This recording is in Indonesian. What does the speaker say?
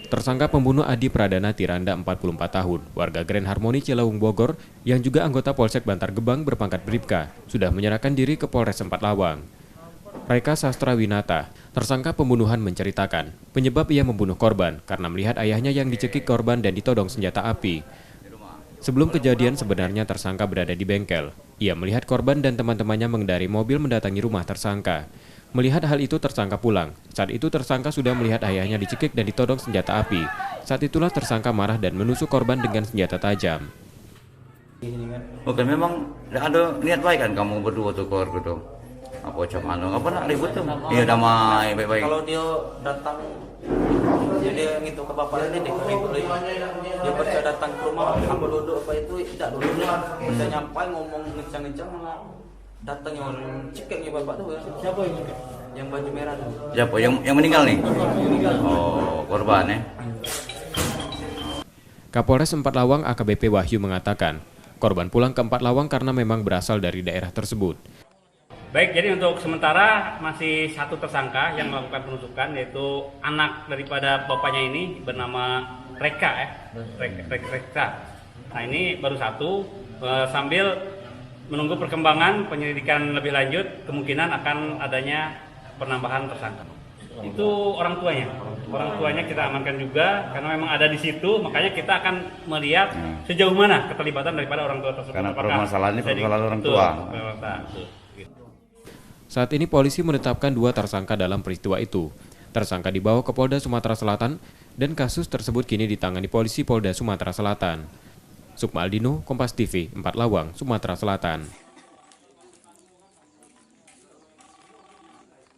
Tersangka pembunuh Adi Pradana Tiranda 44 tahun, warga Grand Harmony Cilaung Bogor, yang juga anggota Polsek Bantar Gebang berpangkat Bribka, sudah menyerahkan diri ke Polres Empathlawang. Raika Sastra Winata, tersangka pembunuhan menceritakan, penyebab ia membunuh korban karena melihat ayahnya yang dicekik korban dan ditodong senjata api. Sebelum kejadian sebenarnya tersangka berada di bengkel. Ia melihat korban dan teman-temannya mengendarai mobil mendatangi rumah tersangka. Melihat hal itu tersangka pulang. Saat itu tersangka sudah melihat ayahnya dicekik dan ditodong senjata api. Saat itulah tersangka marah dan menusuk korban dengan senjata tajam. Bukan memang ada niat baik kan kamu berdua tuh keluarga tuh. Apa macam apa nak ribut tuh? Iya damai baik-baik. Kalau dia datang dia gitu ke bapak ini dia percaya datang ke rumah apa duduk apa itu tidak duduk bisa nyampai ngomong ngencang-ngencang malah datang yang cekiknya bapak tuh ya. Siapa yang baju merah tuh? Siapa yang meninggal nih? Oh, korban ya. Kapolres Empathlawang AKBP Wahyu mengatakan, korban pulang ke Empathlawang karena memang berasal dari daerah tersebut. Baik, jadi untuk sementara masih satu tersangka yang melakukan penusukan, yaitu anak daripada bapaknya ini bernama Reka ya, Reka. Nah ini baru satu, sambil menunggu perkembangan penyelidikan lebih lanjut, kemungkinan akan adanya penambahan tersangka. Itu orang tuanya kita amankan juga, karena memang ada di situ, makanya kita akan melihat sejauh mana keterlibatan daripada orang tua tersebut. Karena permasalahannya permasalahan orang tua. Saat ini polisi menetapkan 2 tersangka dalam peristiwa itu. Tersangka dibawa ke Polda Sumatera Selatan dan kasus tersebut kini ditangani polisi Polda Sumatera Selatan. Sukma Aldino, Kompas TV, Empathlawang, Sumatera Selatan.